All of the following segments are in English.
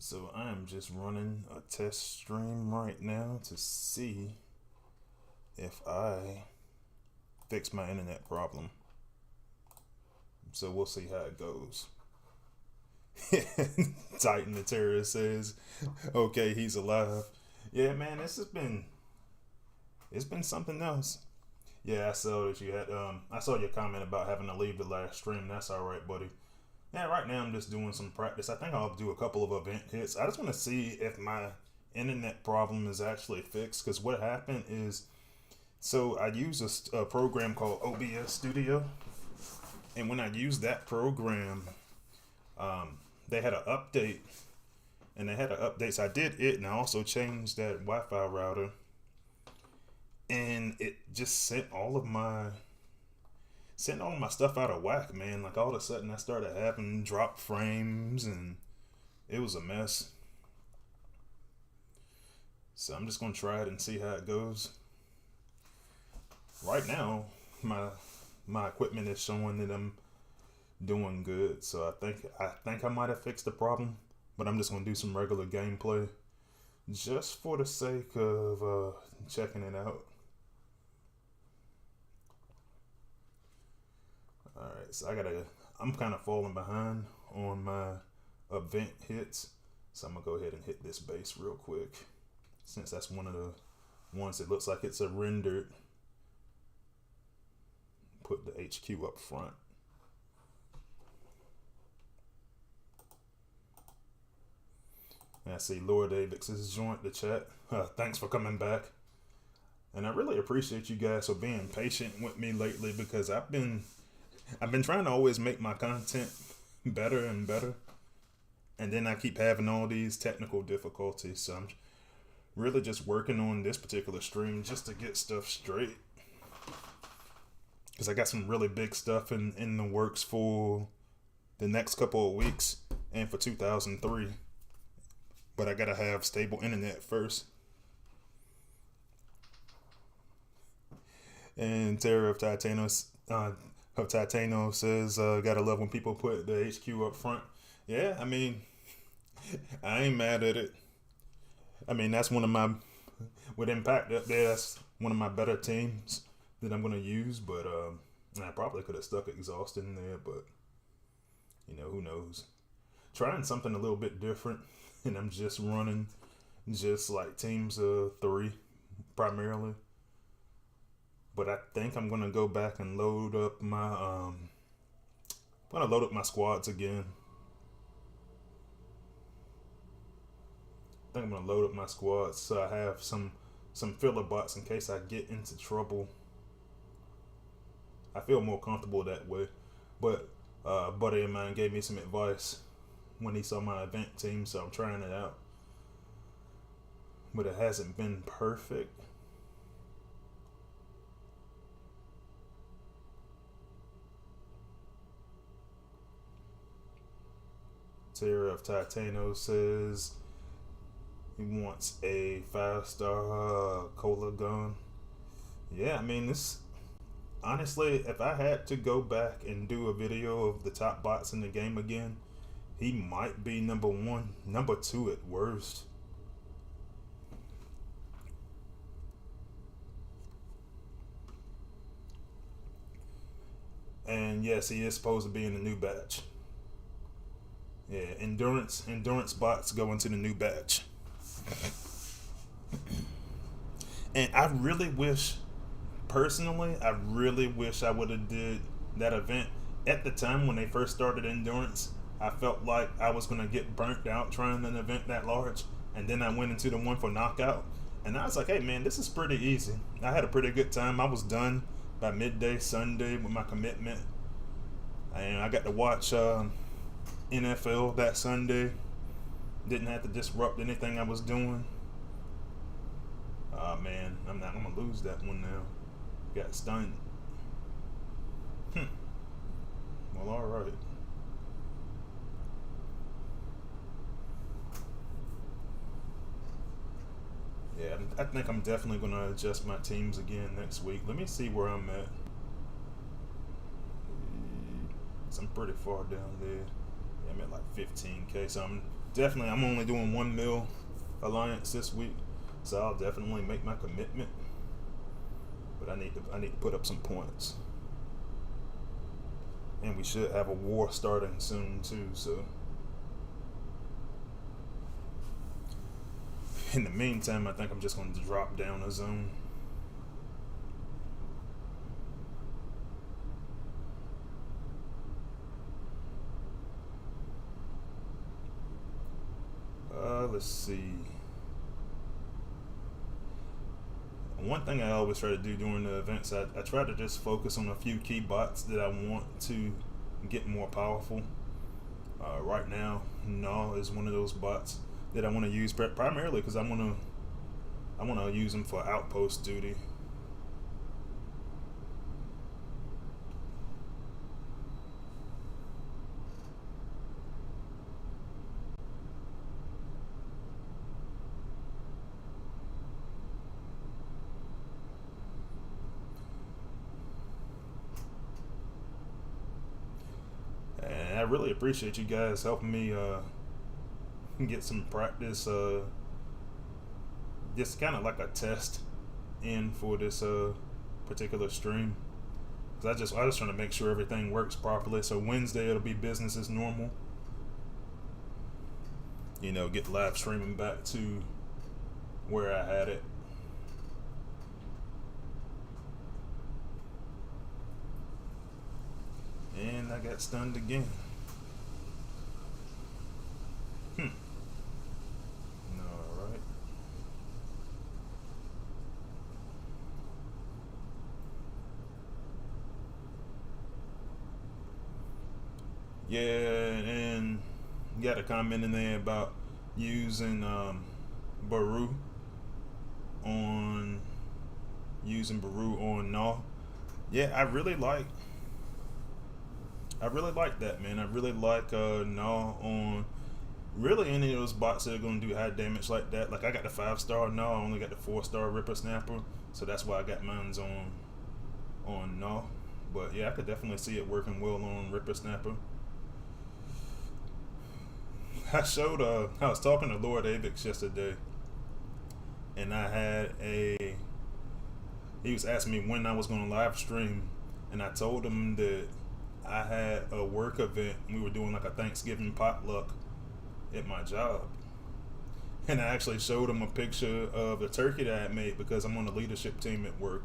So I am just running a test stream right now to see if I fix my internet problem. So we'll see how it goes. Titan the Terrorist says, okay, he's alive. Yeah, man, it's been something else. Yeah, I saw that you had I saw your comment about having to leave the last stream. That's all right, buddy. Yeah, right now I'm just doing some practice. I think I'll do a couple of event hits. I just want to see if my internet problem is actually fixed. Because what happened is, so I use a program called OBS Studio, and when I used that program, they had an update, So I did it, and I also changed that Wi-Fi router, and it just sent all of my stuff out of whack, man. Like all of a sudden I started having drop frames and it was a mess. So I'm just gonna try it and see how it goes. Right now, my equipment is showing that I'm doing good. So I think I might have fixed the problem, but I'm just gonna do some regular gameplay just for the sake of checking it out. Alright, so I'm kind of falling behind on my event hits. So I'm going to go ahead and hit this base real quick. Since that's one of the ones that looks like it's a rendered. Put the HQ up front. And I see Lord Avix has joined the chat. Thanks for coming back. And I really appreciate you guys for being patient with me lately, because I've been trying to always make my content better and better. And then I keep having all these technical difficulties. So I'm really just working on this particular stream just to get stuff straight. Because I got some really big stuff in the works for the next couple of weeks and for 2003. But I gotta have stable internet first. And Terror of Titano says, gotta love when people put the HQ up front. Yeah, I mean, I ain't mad at it. I mean, that's one of my, with Impact up there, that's one of my better teams that I'm gonna use. But I probably could have stuck Exhaust in there, but you know, who knows. Trying something a little bit different, and I'm just running just like teams of 3 primarily. But I think I'm gonna go back and load up my squads again. I think I'm gonna load up my squads so I have some filler bots in case I get into trouble. I feel more comfortable that way. But a buddy of mine gave me some advice when he saw my event team, so I'm trying it out. But it hasn't been perfect. Terror of Titano says he wants a 5-star cola gun. Yeah, I mean, this, honestly, if I had to go back and do a video of the top bots in the game again, he might be number 1, number 2 at worst. And yes, he is supposed to be in the new batch. Yeah, endurance bots go into the new batch. And I really wish, personally, I would have did that event at the time when they first started endurance. I felt like I was gonna get burnt out trying an event that large, and then I went into the one for knockout, and I was like, hey man, this is pretty easy. I had a pretty good time. I was done by midday Sunday with my commitment, and I got to watch NFL that Sunday. Didn't have to disrupt anything I was doing. Oh man, I'm gonna lose that one now. Got stunned. Well, alright. Yeah, I think I'm definitely gonna adjust my teams again next week. Let me see where I'm at. So I'm pretty far down there. Yeah, I'm at like 15K, so definitely, I'm only doing 1 mil alliance this week, so I'll definitely make my commitment. But I need to put up some points, and we should have a war starting soon too. So in the meantime, I think I'm just going to drop down a zone. Let's see. One thing I always try to do during the events, I try to just focus on a few key bots that I want to get more powerful. Right now, No is one of those bots that I want to use primarily because I want to use them for outpost duty. And I really appreciate you guys helping me get some practice. Just kind of like a test in for this particular stream. Cause I just trying to make sure everything works properly. So Wednesday it'll be business as normal. Get live streaming back to where I had it. And I got stunned again. Alright. Yeah, and got a comment in there about using Baru on Null. Yeah, I really like that, man. I really like Null on really any of those bots that are gonna do high damage like that. Like I got the 5-star Null, I only got the 4-star Ripper Snapper, so that's why I got mine's on Null. But yeah, I could definitely see it working well on Ripper Snapper. I was talking to Lord Avix yesterday, and he was asking me when I was going to live stream, and I told him that I had a work event. We were doing like a Thanksgiving potluck at my job, and I actually showed him a picture of the turkey that I had made because I'm on the leadership team at work,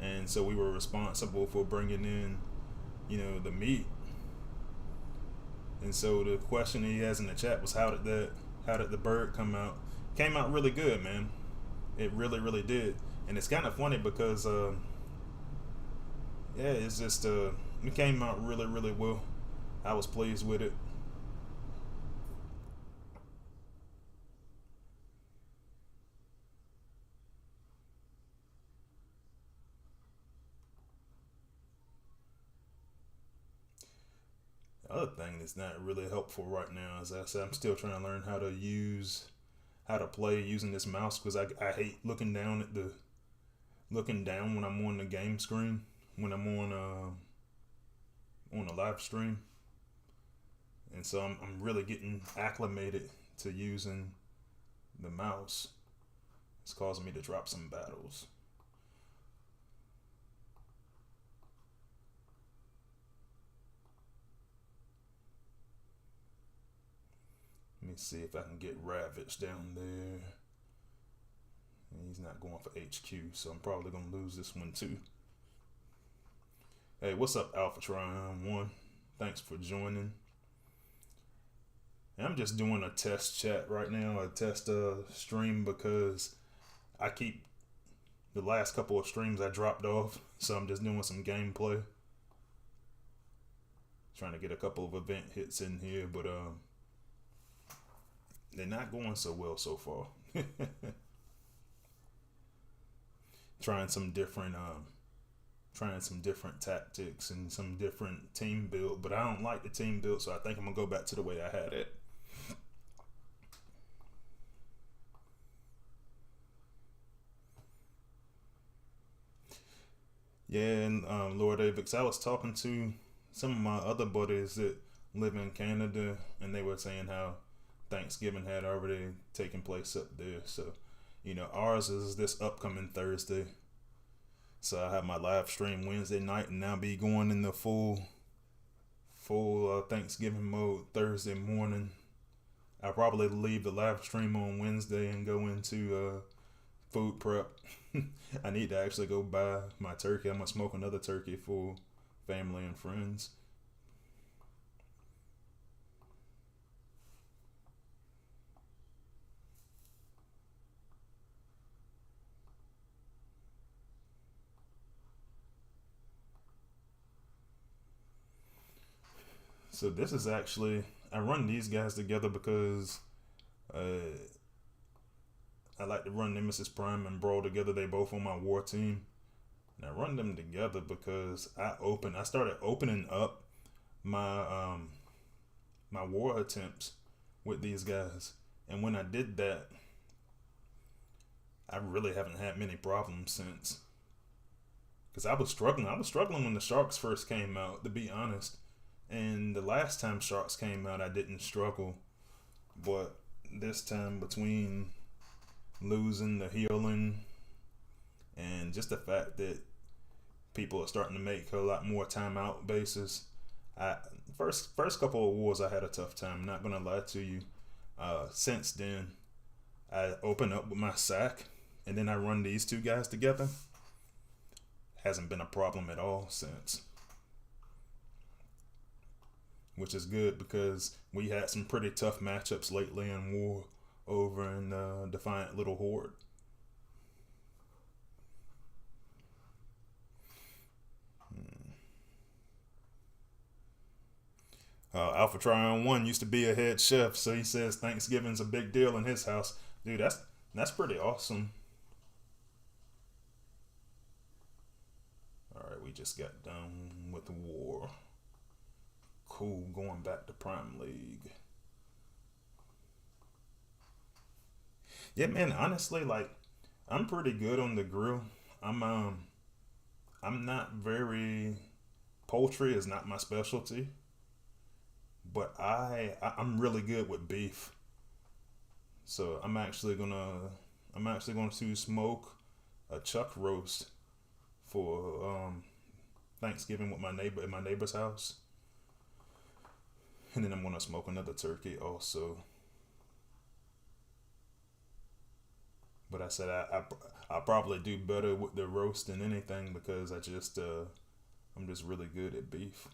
and so we were responsible for bringing in, the meat. And so the question he has in the chat was, how did the bird come out? Came out really good, man. It really, really did. And it's kind of funny because it's just it came out really, really well. I was pleased with it. The other thing that's not really helpful right now is, I said, I'm still trying to learn how to play using this mouse because I hate looking down when I'm on the game screen, when I'm on a live stream. And so I'm really getting acclimated to using the mouse. It's causing me to drop some battles. Let me see if I can get Ravage down there. And he's not going for HQ, so I'm probably going to lose this one too. Hey, what's up, Alpha Trion 1? Thanks for joining. And I'm just doing a test chat right now, a test stream, because the last couple of streams I dropped off, so I'm just doing some gameplay. Trying to get a couple of event hits in here, but they're not going so well so far. Trying some different tactics and some different team build, but I don't like the team build, so I think I'm gonna go back to the way I had it. Yeah, and Lord Avix, I was talking to some of my other buddies that live in Canada, and they were saying how Thanksgiving had already taken place up there. So, ours is this upcoming Thursday. So I have my live stream Wednesday night, and now be going in the full Thanksgiving mode Thursday morning. I'll probably leave the live stream on Wednesday and go into food prep. I need to actually go buy my turkey. I'm gonna smoke another turkey for family and friends. So this is actually, I run these guys together because uh, I like to run Nemesis Prime and Brawl together. They both on my war team. And I run them together because I started opening up my my war attempts with these guys. And when I did that, I really haven't had many problems since. Because I was struggling. I was struggling when the Sharks first came out, to be honest. And the last time Sharks came out, I didn't struggle. But this time, between losing the healing and just the fact that people are starting to make a lot more timeout bases, first couple of wars I had a tough time. Not gonna lie to you. Since then, I open up with my sack, and then I run these two guys together. Hasn't been a problem at all since. Which is good because we had some pretty tough matchups lately in war over in Defiant Little Horde. Alpha Trion 1 used to be a head chef, so he says Thanksgiving's a big deal in his house. Dude, that's pretty awesome. Alright, we just got done with the war. Cool, going back to Prime League. Yeah, man, honestly, like, I'm pretty good on the grill. I'm not very, poultry is not my specialty, but I'm really good with beef. So I'm actually going to smoke a chuck roast for Thanksgiving with my neighbor at my neighbor's house. And then I'm gonna smoke another turkey also. But I said I probably do better with the roast than anything because I'm just really good at beef.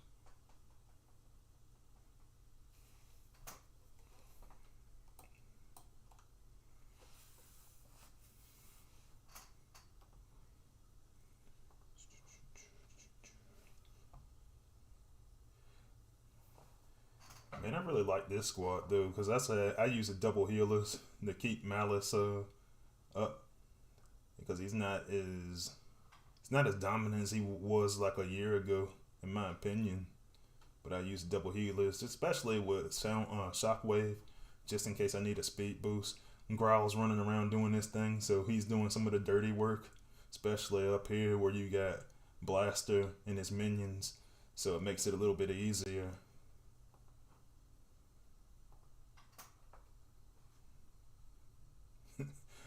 Man, I really like this squad though because I use a double healers to keep Malice up because he's not as dominant as he was like a year ago, in my opinion. But I use double healers, especially with Shockwave, just in case I need a speed boost. And Growl's running around doing this thing, so he's doing some of the dirty work, especially up here where you got Blaster and his minions, so it makes it a little bit easier.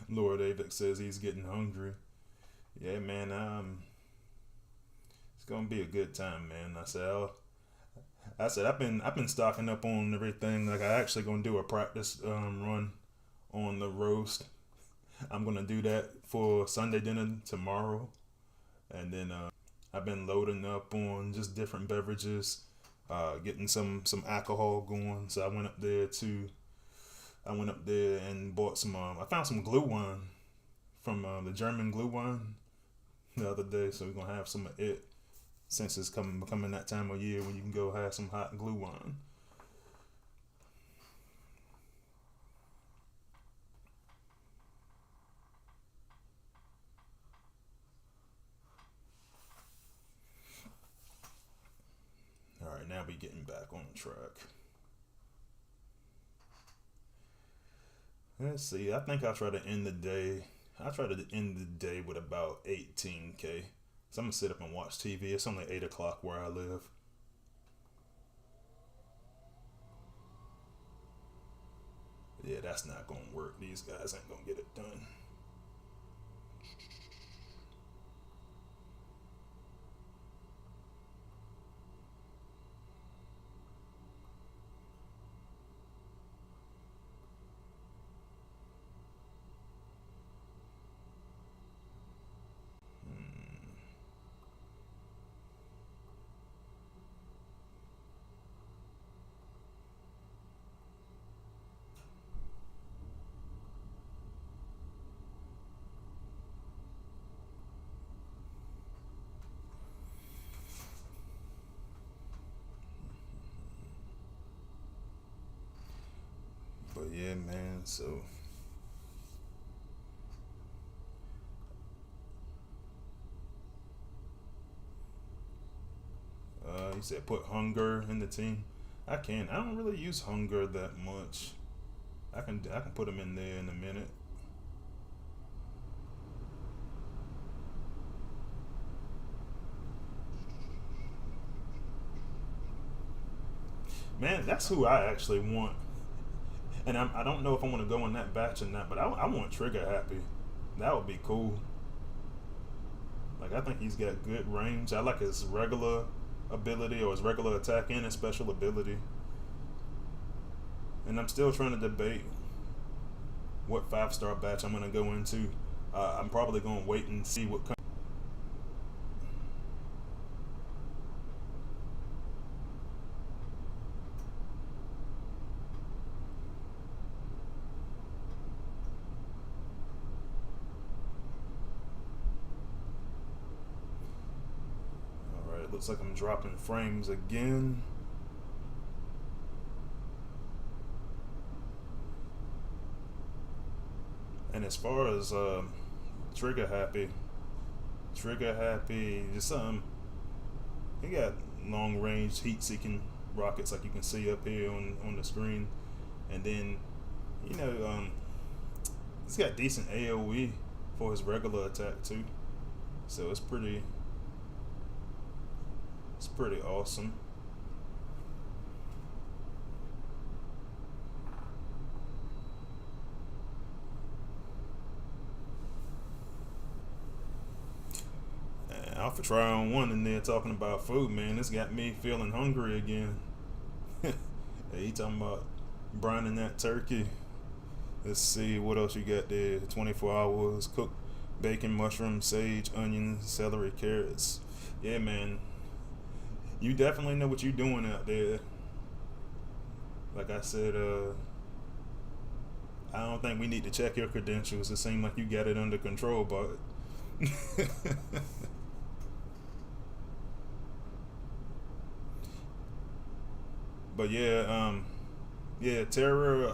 Lord Avix says he's getting hungry. Yeah, man. It's gonna be a good time, man. I said I've been stocking up on everything. Like I actually gonna do a practice run on the roast. I'm gonna do that for Sunday dinner tomorrow, and then I've been loading up on just different beverages, getting some alcohol going. So I went up there and bought some. I found some glue wine from the German glue wine the other day, so we're gonna have some of it since it's becoming that time of year when you can go have some hot glue wine. All right, now we getting back on track. Let's see. I think I'll try to end the day. I'll try to end the day with about 18K. So I'm gonna sit up and watch TV. It's only 8 o'clock where I live. Yeah, that's not gonna work. These guys ain't gonna get it done. But yeah, man. So he said put hunger in the team. I can. I don't really use hunger that much. I can put him in there in a minute. Man, that's who I actually want. And I don't know if I want to go in that batch or not, but I want Trigger Happy. That would be cool. Like, I think he's got good range. I like his regular ability or his regular attack and his special ability. And I'm still trying to debate what 5-star batch I'm going to go into. I'm probably going to wait and see what comes. Alright, looks like I'm dropping frames again. And as far as Trigger Happy, just he got long range heat seeking rockets like you can see up here on the screen, and then he's got decent AOE for his regular attack too, so it's pretty awesome. Alpha Try on One in there talking about food, man. This got me feeling hungry again. Hey, he talking about brining that turkey. Let's see what else you got there. 24 hours, cooked bacon, mushroom, sage, onions, celery, carrots. Yeah, man. You definitely know what you're doing out there. Like I said, I don't think we need to check your credentials. It seems like you got it under control, but but yeah, Terror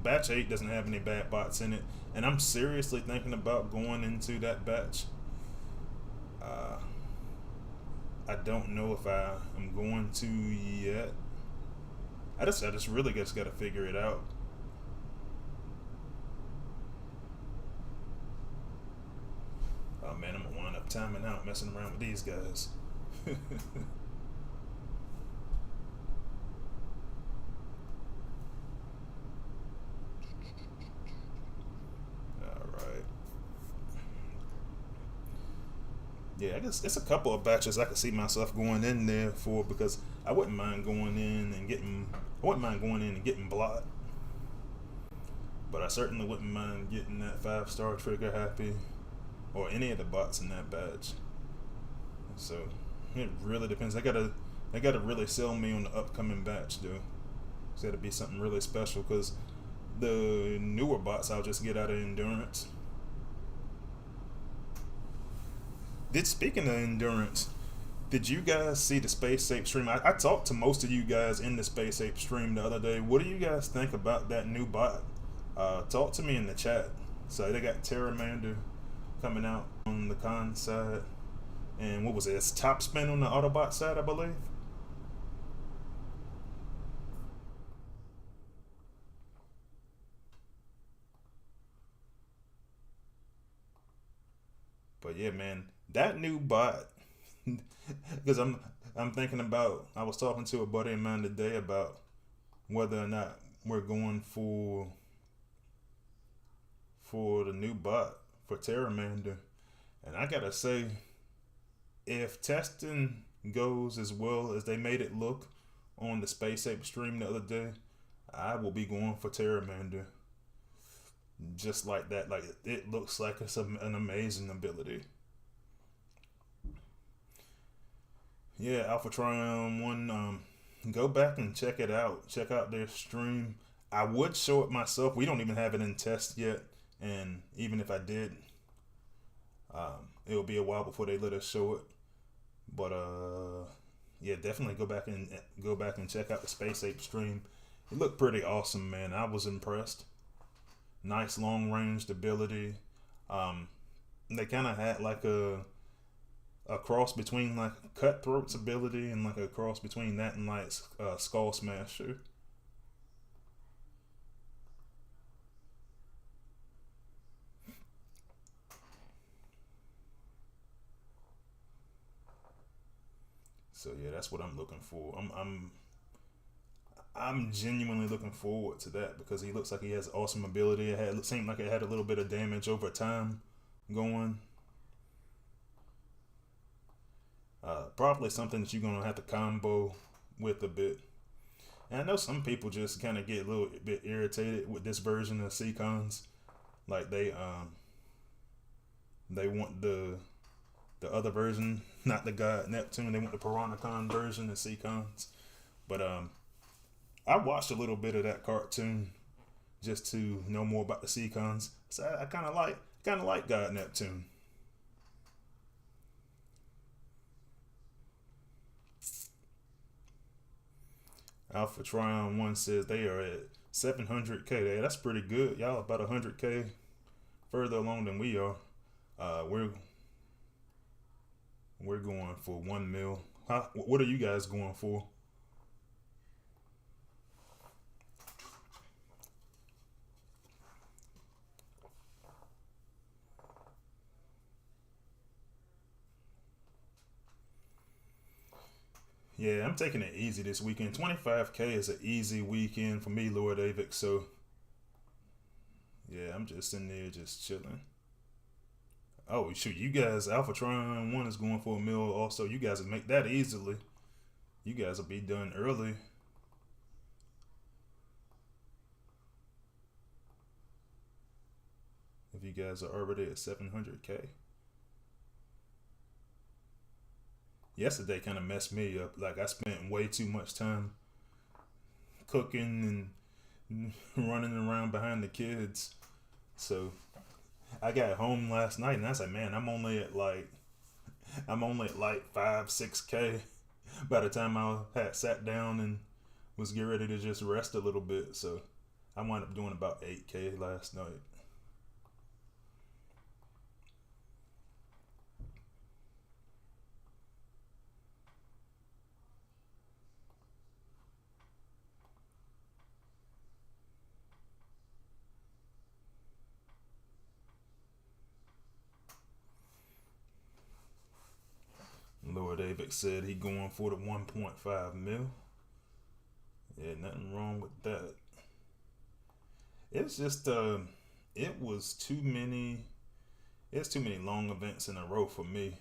batch 8 doesn't have any bad bots in it, and I'm seriously thinking about going into that batch. I don't know if I am going to yet. I just really just got to figure it out. Oh man, I'm gonna wind up timing out messing around with these guys. Yeah, I guess it's a couple of batches I could see myself going in there for, because I wouldn't mind going in and getting blocked, but I certainly wouldn't mind getting that 5-star Trigger Happy or any of the bots in that batch. So it really depends. They gotta really sell me on the upcoming batch though. It's gotta be something really special, because the newer bots I'll just get out of endurance. Speaking of endurance, did you guys see the Space Ape stream? I talked to most of you guys in the Space Ape stream the other day. What do you guys think about that new bot? Talk to me in the chat. So they got Terramander coming out on the con side, and what was it? It's Top Spin on the Autobot side, I believe. But yeah, man, that new bot, because I'm thinking about. I was talking to a buddy of mine today about whether or not we're going for for the new bot for Terramander. And I gotta say, if testing goes as well as they made it look on the Space Ape stream the other day, I will be going for Terramander. Just like that. Like, it looks like it's an amazing ability. Yeah, Alpha Trion 1, go back and check it out. Check out their stream. I would show it myself. We don't even have it in test yet. And even if I did, it'll be a while before they let us show it. But yeah, definitely go back and check out the Space Ape stream. It looked pretty awesome, man. I was impressed. Nice long range ability. They kind of had like a cross between like Cutthroat's ability and like a cross between that and like Skull Smasher. So yeah, that's what I'm looking for. I'm genuinely looking forward to that because he looks like he has awesome ability. It seemed like it had a little bit of damage over time going. Probably something that you're gonna have to combo with a bit. And I know some people just kind of get a little bit irritated with this version of Seacons. Like they want the other version, not the God Neptune. They want the Piranacon version of Seacons. But I watched a little bit of that cartoon just to know more about the Seacons. So I kind of like God Neptune. Alpha Trion 1 says they are at 700K. That's pretty good. Y'all about 100K further along than we are. We're going for 1 mil. What are you guys going for? Yeah, I'm taking it easy this weekend. 25K is an easy weekend for me, Lord Avix. So, yeah, I'm just in there just chilling. Oh, shoot, you guys, Alpha Trion 1 is going for 1 mil also. You guys will make that easily. You guys will be done early. If you guys are already at 700K. Yesterday kind of messed me up. Like, I spent way too much time cooking and running around behind the kids. So I got home last night and I said, man, I'm only at like 5-6K by the time I had sat down and was getting ready to just rest a little bit. So I wound up doing about 8K last night. Lord Avix said he going for the 1.5 mil. Yeah, nothing wrong with that. It's just it was too many. It's too many long events in a row for me,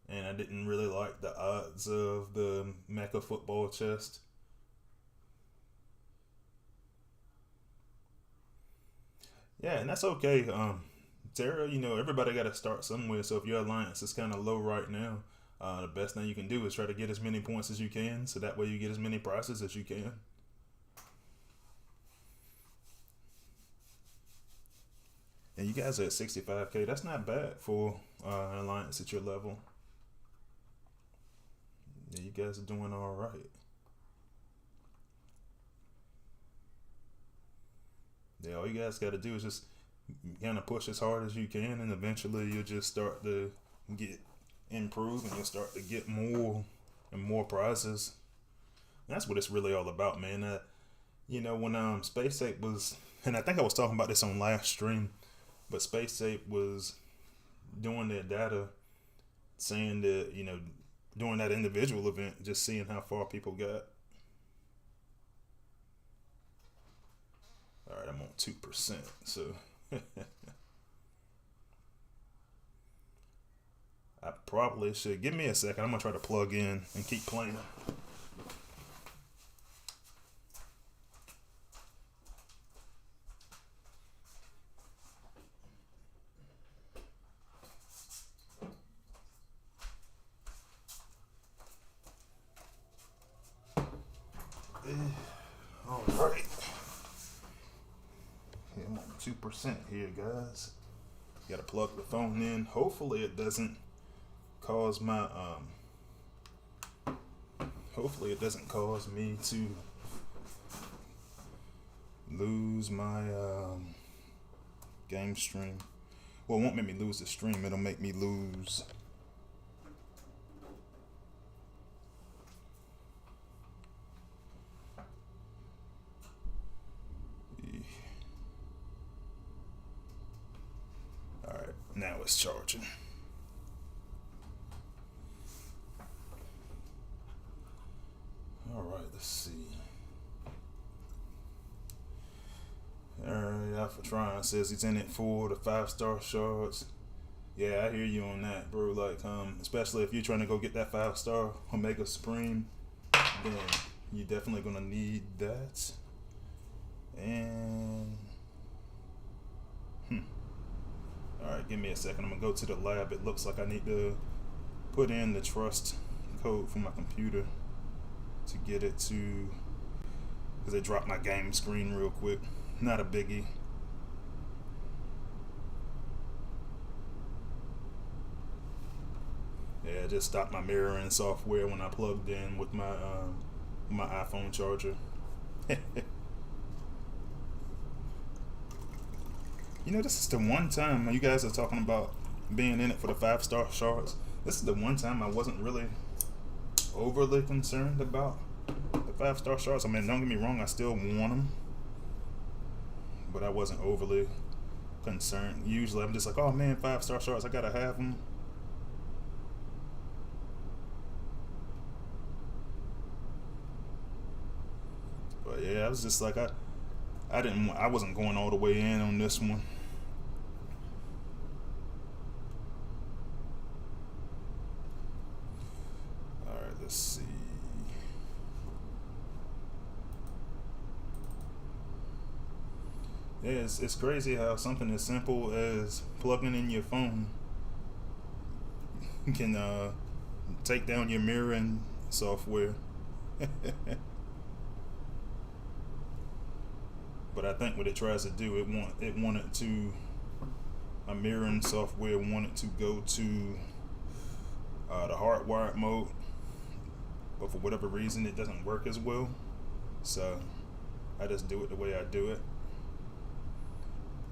and I didn't really like the odds of the Mecha football chest. Yeah, and that's okay. Terra, everybody got to start somewhere. So if your alliance is kind of low right now, the best thing you can do is try to get as many points as you can, so that way you get as many prizes as you can. And you guys are at 65K. That's not bad for an alliance at your level. Yeah, you guys are doing all right. Yeah, all you guys got to do is just kind of push as hard as you can, and eventually you'll just start to get improved, and you'll start to get more and more prizes. And that's what it's really all about, man. When Space Ape was, and I think I was talking about this on last stream, but Space Ape was doing their data, saying that during that individual event, just seeing how far people got. All right, I'm on 2%, so I probably should. Give me a second. I'm gonna try to plug in and keep playing. All right. Yeah, I'm on 2% here, guys. Got to plug the phone in. Hopefully, it doesn't cause my Hopefully, it doesn't cause me to lose my game stream. Well, it won't make me lose the stream. It'll make me lose. All right, now it's charging. All right, let's see. Alright, Alpha Tron says he's in it for the 5-star shards. Yeah, I hear you on that, bro. Like, especially if you're trying to go get that 5-star Omega Supreme, then you're definitely gonna need that. And alright, give me a second. I'm gonna go to the lab. It looks like I need to put in the trust code for my computer to get it to, because it dropped my game screen real quick. Not a biggie. Yeah, I just stopped my mirroring software when I plugged in with my iPhone charger. You know, this is the one time you guys are talking about being in it for the 5-star shards. This is the one time I wasn't really overly concerned about the 5-star shards. I mean, don't get me wrong, I still want them, but I wasn't overly concerned. Usually I'm just like, oh man, 5-star shards, I gotta have them. But yeah, I was just like, I wasn't going all the way in on this one. All right, let's see. Yeah, it's crazy how something as simple as plugging in your phone can take down your mirroring software. But I think what it tries to do, it wanted to, a mirroring software wanted to go to the hardwired mode, but for whatever reason it doesn't work as well. So I just do it the way I do it.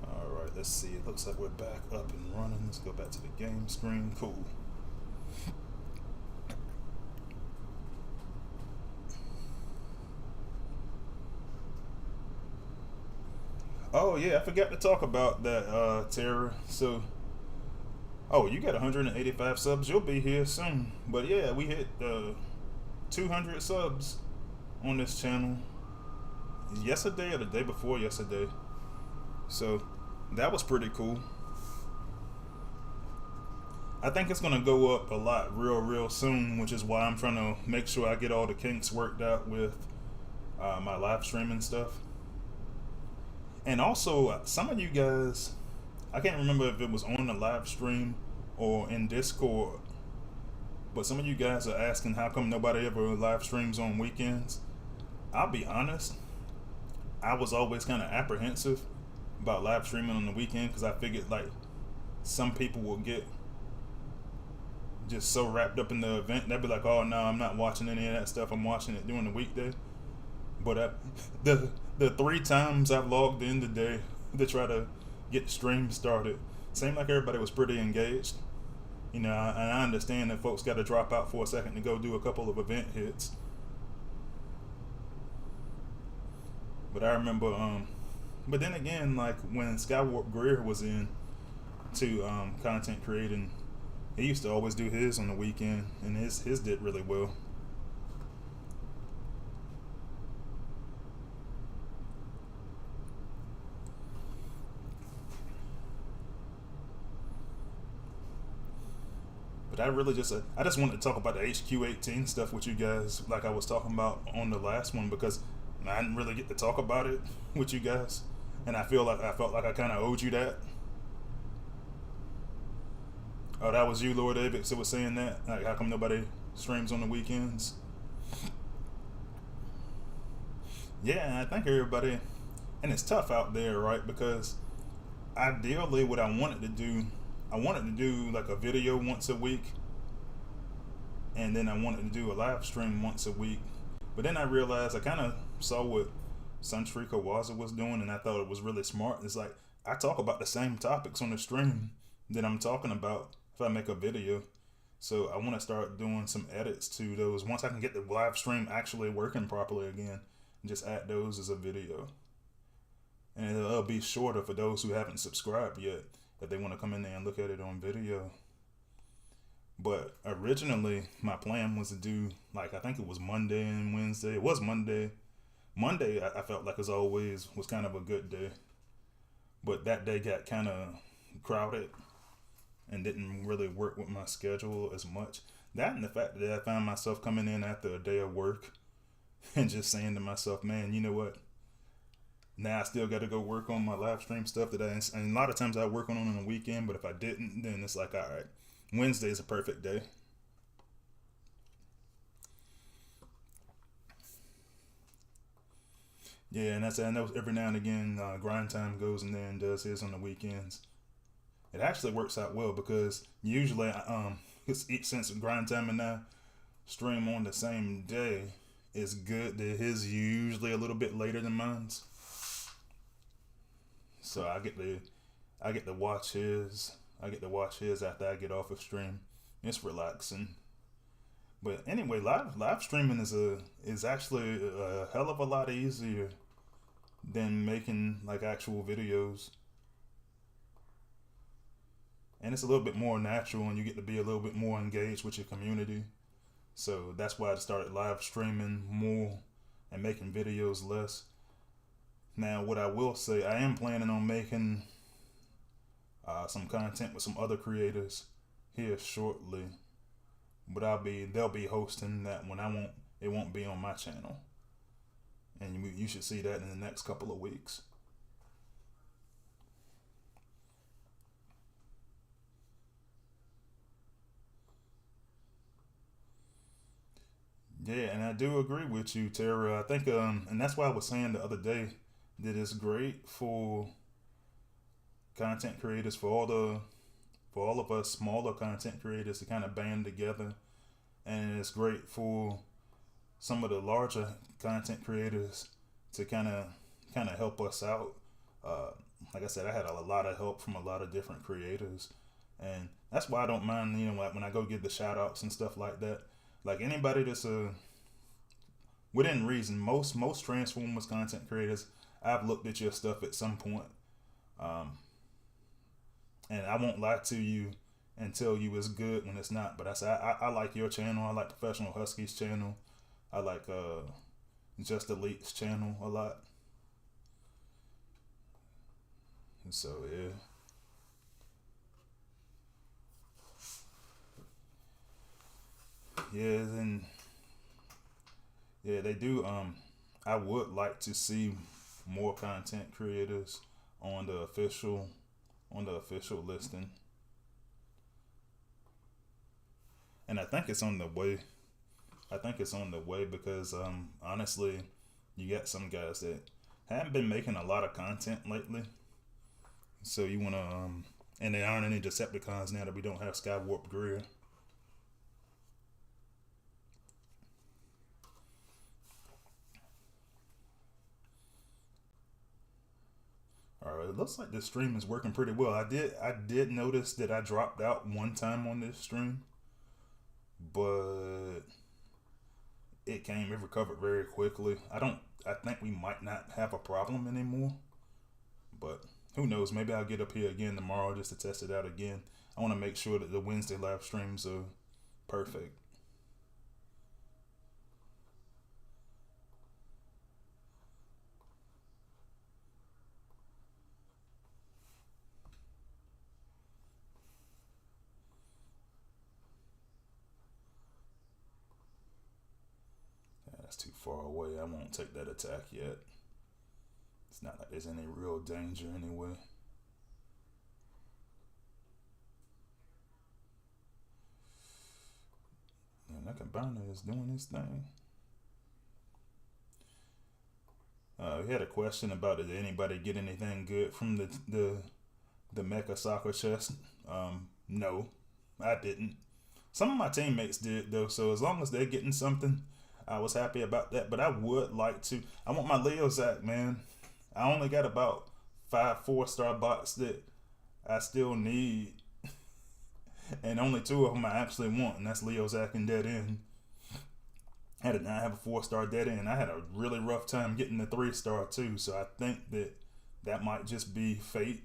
Alright, let's see. It looks like we're back up and running. Let's go back to the game screen. Cool. Oh yeah, I forgot to talk about that, Terror. So, oh, you got 185 subs. You'll be here soon. But yeah, we hit 200 subs on this channel yesterday or the day before yesterday. So that was pretty cool. I think it's gonna go up a lot real soon, which is why I'm trying to make sure I get all the kinks worked out with my live streaming stuff. And also, some of you guys, I can't remember if it was on the live stream or in Discord, but some of you guys are asking how come nobody ever live streams on weekends. I'll be honest, I was always kind of apprehensive about live streaming on the weekend because I figured like some people will get just so wrapped up in the event, they'd be like, oh no, I'm not watching any of that stuff, I'm watching it during the weekday. But the 3 times I've logged in today to try to get the stream started, seemed like everybody was pretty engaged. You know, and I understand that folks got to drop out for a second to go do a couple of event hits. But I remember, but then again, like when Skywarp Greer was in to content creating, he used to always do his on the weekend, and his did really well. I really just I just wanted to talk about the HQ18 stuff with you guys, like I was talking about on the last one, because I didn't really get to talk about it with you guys, and I felt like I kind of owed you that. Oh, that was you, Lord David, that was saying that. Like, how come nobody streams on the weekends? Yeah, I think everybody, and it's tough out there, right? Because ideally, what I wanted to do like a video once a week, and then I wanted to do a live stream once a week. But then I realized I kind of saw what Suntree Kawaza was doing, and I thought it was really smart. It's like I talk about the same topics on the stream that I'm talking about if I make a video. So I want to start doing some edits to those once I can get the live stream actually working properly again, and just add those as a video. And it'll be shorter for those who haven't subscribed yet, if they want to come in there and look at it on video. But originally, my plan was to do, like, I think it was Monday and Wednesday. It was Monday. Monday, I felt like, as always, was kind of a good day. But that day got kind of crowded and didn't really work with my schedule as much. That and the fact that I found myself coming in after a day of work and just saying to myself, man, you know what? Now I still got to go work on my live stream stuff today. And a lot of times I work on the weekend, but if I didn't, then it's like, all right, Wednesday is a perfect day. Yeah, and I know every now and again, Grind Time goes in there and does his on the weekends. It actually works out well because usually, since Grind Time and I stream on the same day, it's good that his usually a little bit later than mine's. So I get to watch his. I get to watch his after I get off of stream. It's relaxing. But anyway, live streaming is actually a hell of a lot easier than making like actual videos. And it's a little bit more natural, and you get to be a little bit more engaged with your community. So that's why I started live streaming more and making videos less. Now, what I will say, I am planning on making some content with some other creators here shortly, but they'll be hosting that one. It won't be on my channel, and you should see that in the next couple of weeks. Yeah, and I do agree with you, Tara. I think, and that's why I was saying the other day that it's great for content creators, for all of us smaller content creators to kind of band together, and it's great for some of the larger content creators to kind of help us out. Like I said, I had a lot of help from a lot of different creators, and that's why I don't mind, like when I go give the shout outs and stuff like that. Like anybody that's within reason, most Transformers content creators, I've looked at your stuff at some point. And I won't lie to you and tell you it's good when it's not. But I like your channel. I like Professional Husky's channel. I like Just Elite's channel a lot. And so yeah. Yeah, and yeah, they do. I would like to see more content creators on the official listing, and I think it's on the way. Because honestly, you got some guys that haven't been making a lot of content lately. So you wanna and there aren't any Decepticons now that we don't have Skywarp Grill. All right, it looks like this stream is working pretty well. I did notice that I dropped out one time on this stream, but it recovered very quickly. I think we might not have a problem anymore, but who knows? Maybe I'll get up here again tomorrow just to test it out again. I want to make sure that the Wednesday live streams are perfect. That's too far away. I won't take that attack yet. It's not like there's any real danger anyway. And that combiner is doing his thing. We had a question about did anybody get anything good from the Mecha Soccer chest? No, I didn't. Some of my teammates did though, so as long as they're getting something, I was happy about that. But I would like to. I want my Leo Zach, man. I only got about 5 4-star bots that I still need, and only 2 of them I actually want, and that's Leo Zach and Dead End. I did not have a 4-star Dead End. I had a really rough time getting the 3-star too, so I think that might just be fate.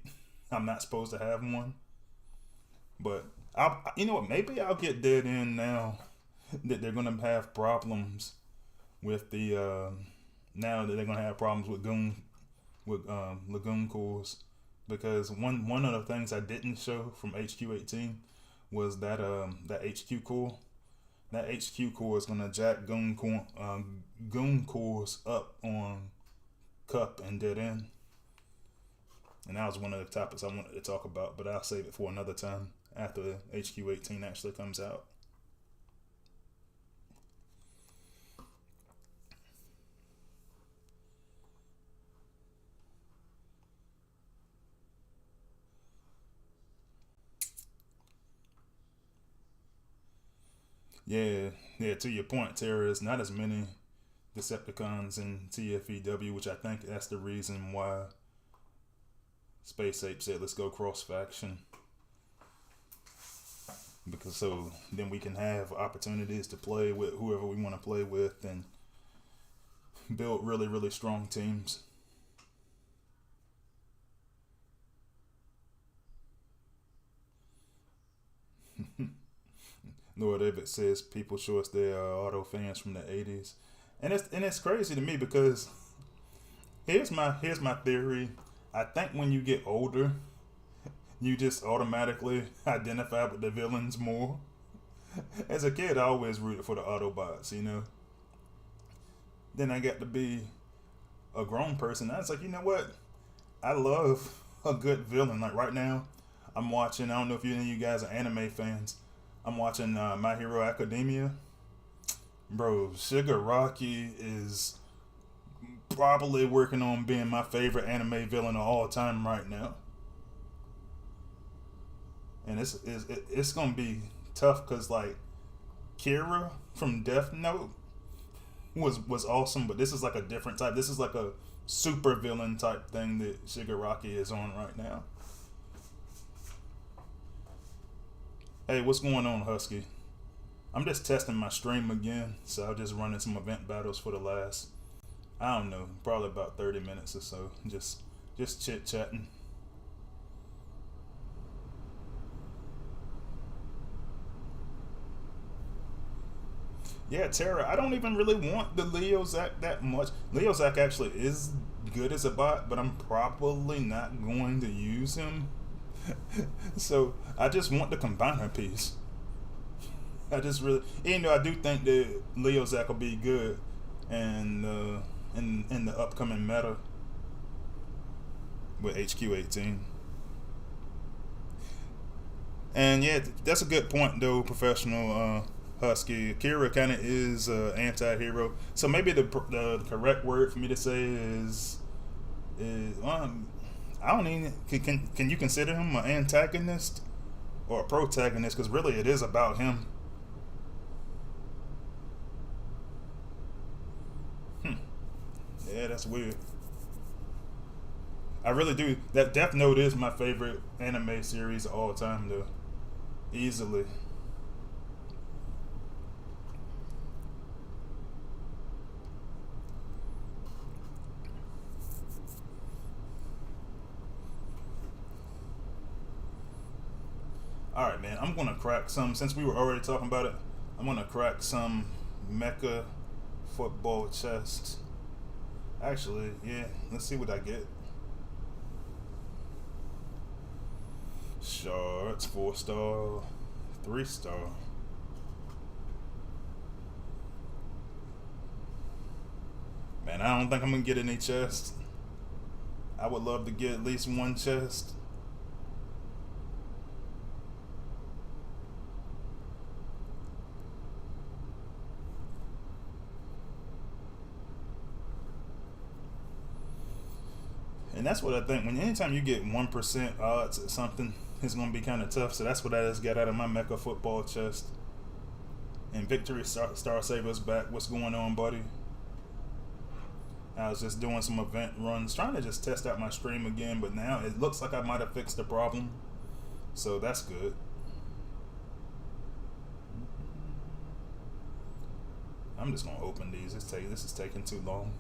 I'm not supposed to have one, but you know what? Maybe I'll get Dead End now that they're gonna have problems with the now that they're gonna have problems with Lagoon cores, because one of the things I didn't show from HQ18 was that that HQ core. That HQ core is gonna jack goon cores up on Cup and Dead End, and that was one of the topics I wanted to talk about, but I'll save it for another time after HQ18 actually comes out. Yeah, to your point, Tara, is not as many Decepticons in TFEW, which I think that's the reason why Space Ape said, let's go cross-faction. Because so then we can have opportunities to play with whoever we want to play with and build really, really strong teams. Lord David says people show us their auto fans from the 80s. And it's crazy to me because here's my theory. I think when you get older, you just automatically identify with the villains more. As a kid, I always rooted for the Autobots, you know. Then I got to be a grown person. I was like, you know what? I love a good villain. Like right now, I'm watching, I don't know if any of you guys are anime fans. I'm watching My Hero Academia. Bro, Shigaraki is probably working on being my favorite anime villain of all time right now. And it's gonna be tough because like Kira from Death Note was awesome, but this is like a different type. This is like a super villain type thing that Shigaraki is on right now. Hey, what's going on, Husky? I'm just testing my stream again, so I'm just running some event battles for the last, I don't know, probably about 30 minutes or so. Just chit-chatting. Yeah, Tara, I don't even really want the Leo Zach that much. Leo Zach actually is good as a bot, but I'm probably not going to use him. So I just want the combiner piece. I just really, even though I do think that Leo Zach will be good, and in the upcoming meta with HQ18. And yeah, that's a good point though, professional Husky. Kira kind of is anti-hero, so maybe the correct word for me to say is I don't even can you consider him an antagonist or a protagonist? Because really, it is about him. Yeah, that's weird. I really do. That Death Note is my favorite anime series of all time, though. Easily. Alright, man. I'm going to crack some, since we were already talking about it, I'm going to crack some mecha football chests. Actually, yeah, let's see what I get. Shards, 4-star, 3-star. man, I don't think I'm gonna get any chest. I would love to get at least one chest. And that's what I think. When anytime you get 1% odds at something, it's gonna be kind of tough. So that's what I just got out of my Mecha football chest. And Victory Star Saber's back. What's going on, buddy? I was just doing some event runs, trying to just test out my stream again, but now it looks like I might have fixed the problem. So that's good. I'm just gonna open these. This is taking too long.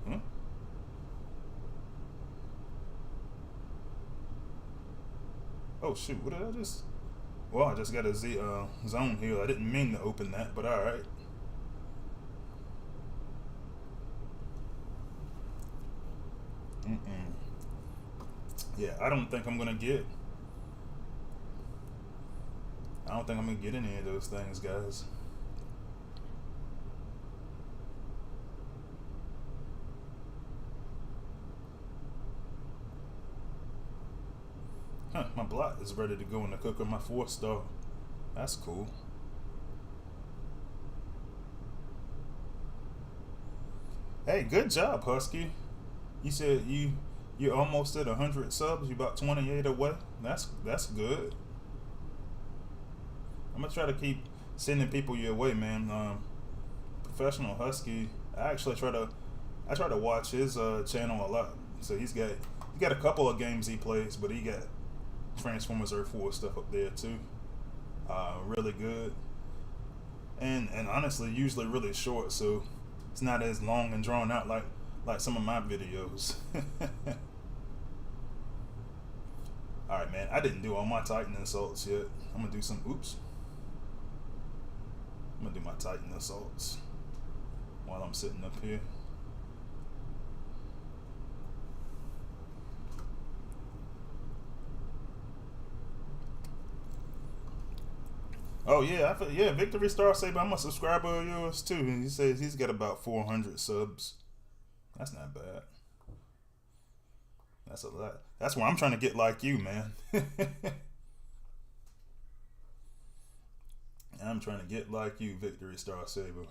Huh? Oh shoot! What did I just? Well, I just got a zone heal. I didn't mean to open that, but all right. Mm-mm. Yeah, I don't think I'm gonna get. I don't think I'm gonna get any of those things, guys. Huh, my block is ready to go in the cooker. My 4-star. That's cool. Hey, good job, Husky. You said you're almost at 100 subs. You about 28 away. That's good. I'm gonna try to keep sending people your way, man. Professional Husky. I try to watch his channel a lot. So he got a couple of games he plays, but he got Transformers Earth 4 stuff up there too. Really good. And honestly, usually really short, so it's not as long and drawn out like some of my videos. Alright, man, I didn't do all my Titan assaults yet. I'm gonna do some I'm gonna do my Titan assaults while I'm sitting up here. Oh yeah, yeah, Victory Star Saber. I'm a subscriber of yours too. And he says he's got about 400 subs. That's not bad. That's a lot. That's where I'm trying to get like you, man. I'm trying to get like you, Victory Star Saber.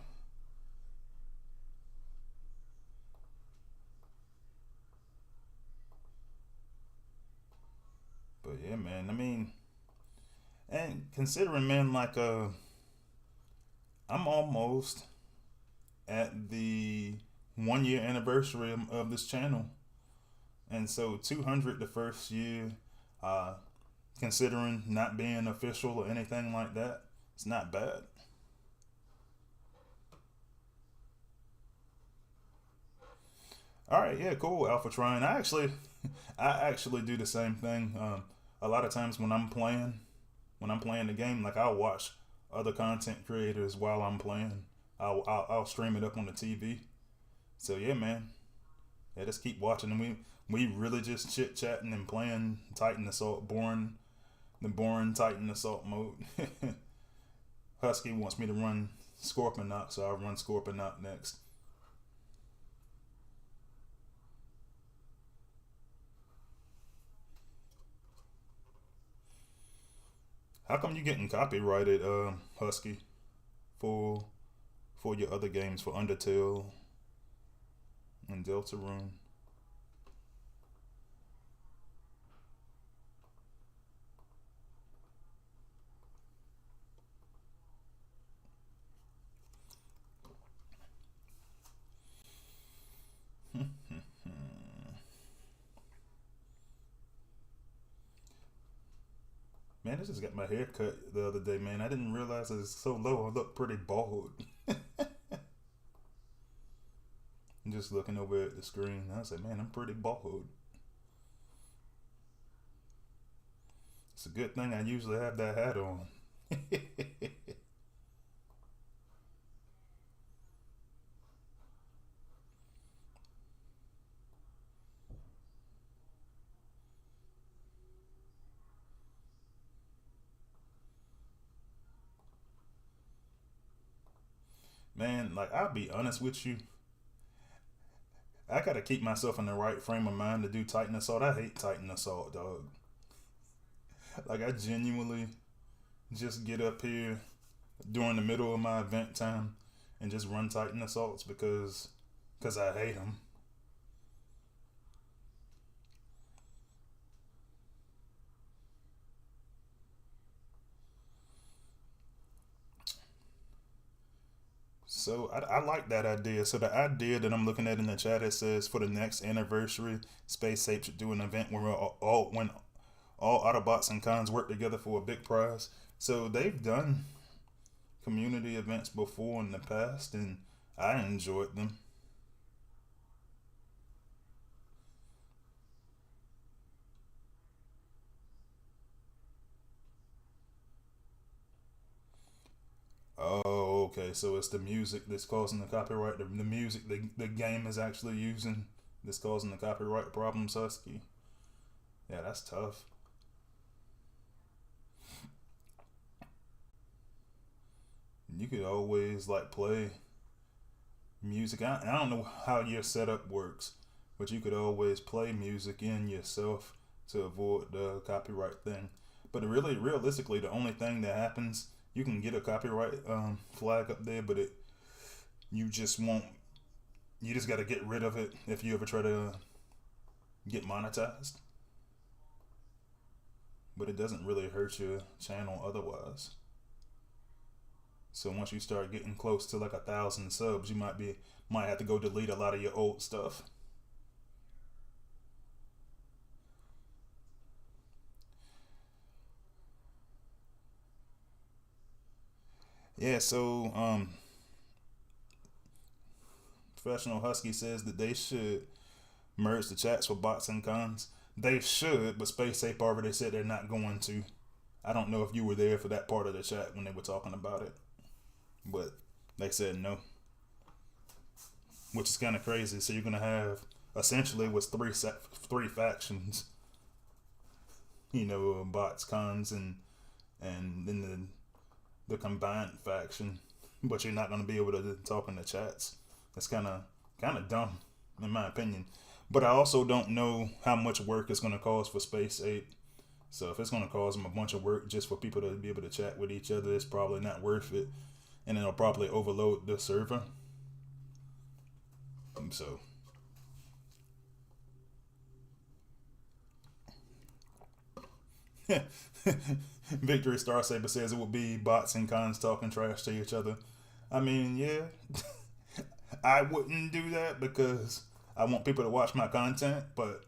But yeah, man. I mean, and considering, man, like I'm almost at the 1 year anniversary of this channel, and so 200 the first year. Considering not being official or anything like that, it's not bad. All right, yeah, cool, Alpha Trine. I actually do the same thing. A lot of times when I'm playing the game, like I'll watch other content creators while I'm playing. I'll stream it up on the TV. So yeah, man, yeah, just keep watching, and we really just chit chatting and playing Titan Assault, the boring Titan Assault mode. Husky wants me to run Scorponok, so I'll run Scorponok next. How come you getting copyrighted, Husky, for your other games, for Undertale and Deltarune? Man, I just got my hair cut the other day, man. I didn't realize it was so low. I look pretty bald. I'm just looking over at the screen. I was like, man, I'm pretty bald. It's a good thing I usually have that hat on. Man, like I'll be honest with you, I gotta keep myself in the right frame of mind to do Titan Assault. I hate Titan Assault, dog. Like I genuinely just get up here during the middle of my event time and just run Titan Assaults because I hate them. So I like that idea. So the idea that I'm looking at in the chat, it says for the next anniversary, Space Ape should do an event where when all Autobots and cons work together for a big prize. So they've done community events before in the past, and I enjoyed them. Oh, okay. So it's the music that's causing the copyright. The music the game is actually using that's causing the copyright problems, Husky. Yeah, that's tough. You could always like play music. I don't know how your setup works, but you could always play music in yourself to avoid the copyright thing. But really, realistically, the only thing that happens, you can get a copyright flag up there, but you just won't. You just got to get rid of it if you ever try to get monetized. But it doesn't really hurt your channel otherwise. So once you start getting close to like 1,000 subs, you might have to go delete a lot of your old stuff. Yeah, so Professional Husky says that they should merge the chats for bots and cons. They should, but Space Ape already said they're not going to. I don't know if you were there for that part of the chat when they were talking about it, but they said no, which is kind of crazy. So you're gonna have essentially with three factions, bots, cons, and then the combined faction, but you're not gonna be able to talk in the chats. That's kind of dumb, in my opinion. But I also don't know how much work it's gonna cause for Space Ape. So if it's gonna cause them a bunch of work just for people to be able to chat with each other, it's probably not worth it, and it'll probably overload the server. So Victory Star Saber says it will be bots and cons talking trash to each other. I mean, yeah, I wouldn't do that because I want people to watch my content, but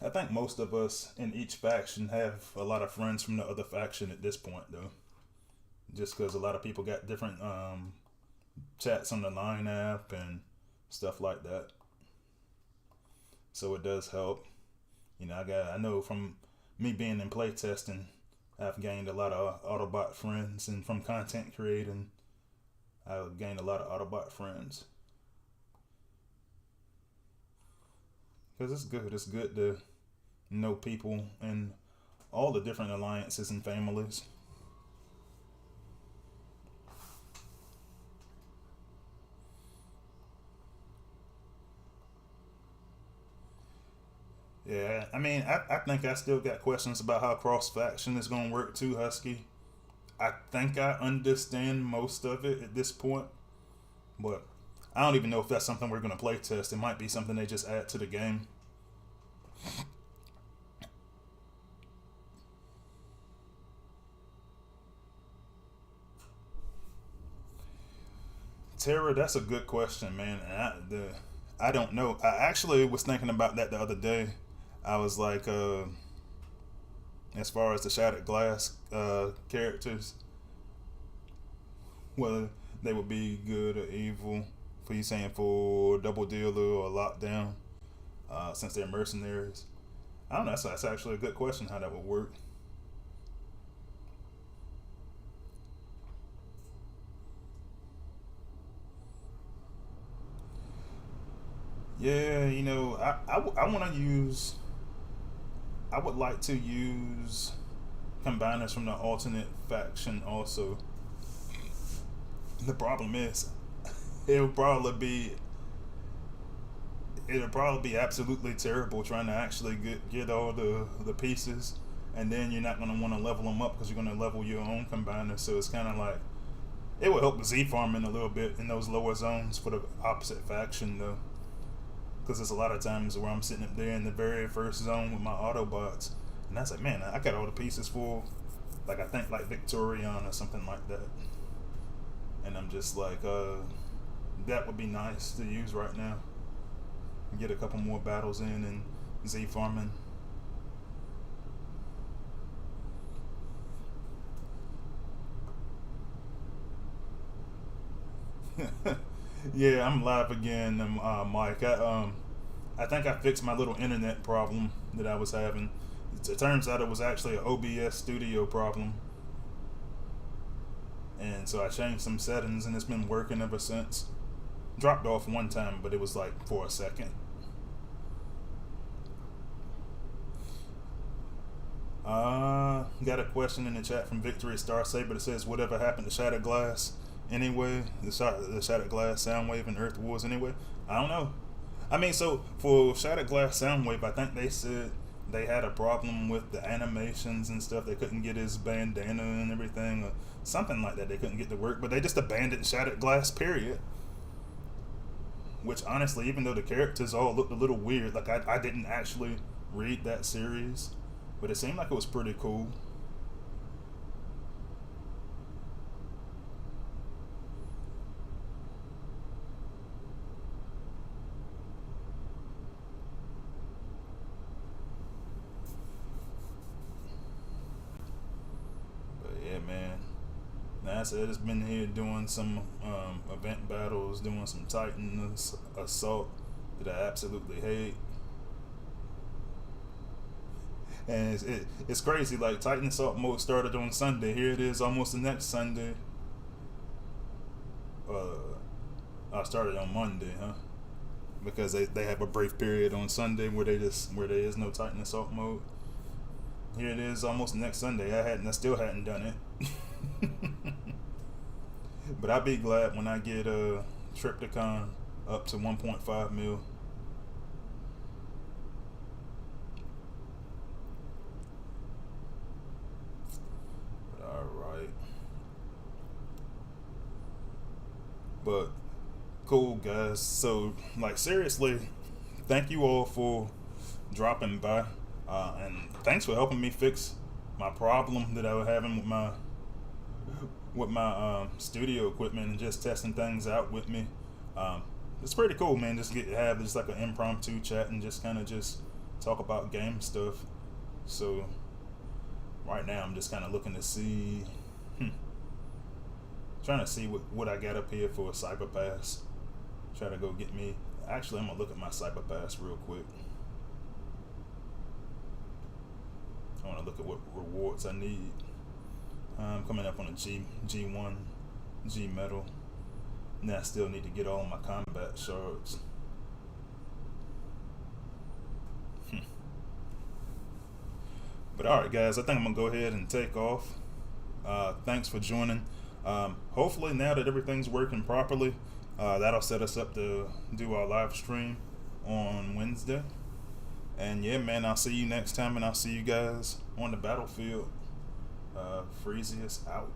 I think most of us in each faction have a lot of friends from the other faction at this point, though. Just because a lot of people got different chats on the Line app and stuff like that, so it does help. I know from me being in playtesting, I've gained a lot of Autobot friends, and from content creating, I've gained a lot of Autobot friends. Because it's good. It's good to know people in all the different alliances and families. Yeah, I mean, I think I still got questions about how cross faction is going to work too, Husky. I think I understand most of it at this point, but I don't even know if that's something we're going to play test. It might be something they just add to the game. Tara, that's a good question, man. I don't know. I actually was thinking about that the other day. I was like, as far as the Shattered Glass characters, whether they would be good or evil. For you saying for Double Dealer or Lockdown, since they're mercenaries. I don't know. That's actually a good question how that would work. Yeah, I want to use I would like to use combiners from the alternate faction also. The problem is, it'll probably be it'll probably be absolutely terrible trying to actually get all the pieces, and then you're not going to want to level them up because you're going to level your own combiner. So it's kind of like it will help Z farming a little bit in those lower zones for the opposite faction though, because there's a lot of times where I'm sitting up there in the very first zone with my Autobots, and I was like, man, I got all the pieces full, like I think like Victorion or something like that, and I'm just like, that would be nice to use right now. Get a couple more battles in and Z farming. Yeah, I'm live again, Mike. I think I fixed my little internet problem that I was having. It turns out it was actually an OBS studio problem, and so I changed some settings, and it's been working ever since. Dropped off one time, but it was like for a second. Got a question in the chat from Victory Star Saber that says, "Whatever happened to Shattered Glass? Anyway, the Shattered Glass Soundwave and Earth Wars. Anyway, I don't know. I mean, so for Shattered Glass Soundwave, I think they said they had a problem with the animations and stuff. They couldn't get his bandana and everything, or something like that. They couldn't get to work, but they just abandoned Shattered Glass. Period. Which honestly, even though the characters all looked a little weird, like I didn't actually read that series, but it seemed like it was pretty cool. But yeah, man. Now I said it's been here doing some event battles, doing some Titan assault that I absolutely hate. And it's crazy. Like Titan Assault mode started on Sunday. Here it is, almost the next Sunday. I started on Monday, huh? Because they have a brief period on Sunday where there is no Titan Assault mode. Here it is, almost the next Sunday. I still hadn't done it. But I'll be glad when I get Triptychon up to 1.5 mil. Alright. But cool, guys. So, like, seriously, thank you all for dropping by. And thanks for helping me fix my problem that I was having with my studio equipment and just testing things out with me. It's pretty cool, man. Just have just like an impromptu chat and just kind of just talk about game stuff. So right now I'm just kind of looking to see, trying to see what I got up here for a Cyber Pass. Try to go get me. Actually, I'm gonna look at my Cyber Pass real quick. I want to look at what rewards I need. I'm coming up on a G1, G metal. Now I still need to get all my combat shards. But alright, guys, I think I'm going to go ahead and take off. Thanks for joining. Hopefully now that everything's working properly, that'll set us up to do our live stream on Wednesday. And yeah, man, I'll see you next time, and I'll see you guys on the battlefield. Freezius out.